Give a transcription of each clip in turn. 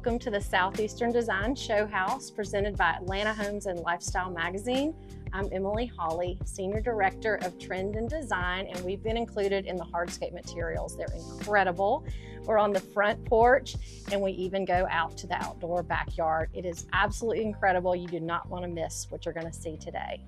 Welcome to the Southeastern Design Showhouse presented by Atlanta Homes and Lifestyle Magazine. I'm Emily Hawley, Senior Director of Trend and Design, and we've been included in the hardscape materials. They're incredible. We're on the front porch, and we even go out to the outdoor backyard. It is absolutely incredible. You do not want to miss what you're going to see today.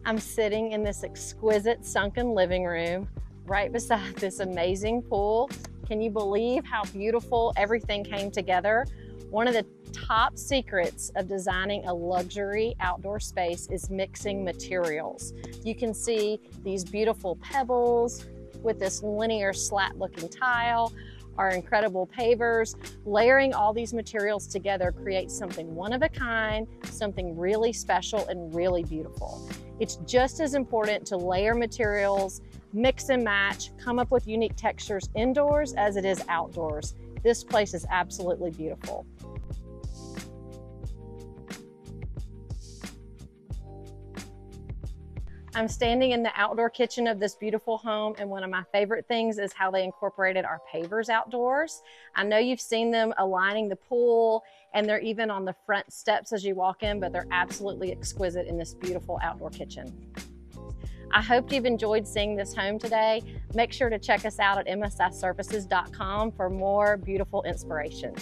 I'm sitting in this exquisite sunken living room right beside this amazing pool. Can you believe how beautiful everything came together? One of the top secrets of designing a luxury outdoor space is mixing materials. You can see these beautiful pebbles with this linear slat looking tile, our incredible pavers. Layering all these materials together creates something one of a kind, something really special and really beautiful. It's just as important to layer materials, mix and match, come up with unique textures indoors as it is outdoors. This place is absolutely beautiful. I'm standing in the outdoor kitchen of this beautiful home, and one of my favorite things is how they incorporated our pavers outdoors. I know you've seen them aligning the pool, and they're even on the front steps as you walk in, but they're absolutely exquisite in this beautiful outdoor kitchen. I hope you've enjoyed seeing this home today. Make sure to check us out at msiservices.com for more beautiful inspiration.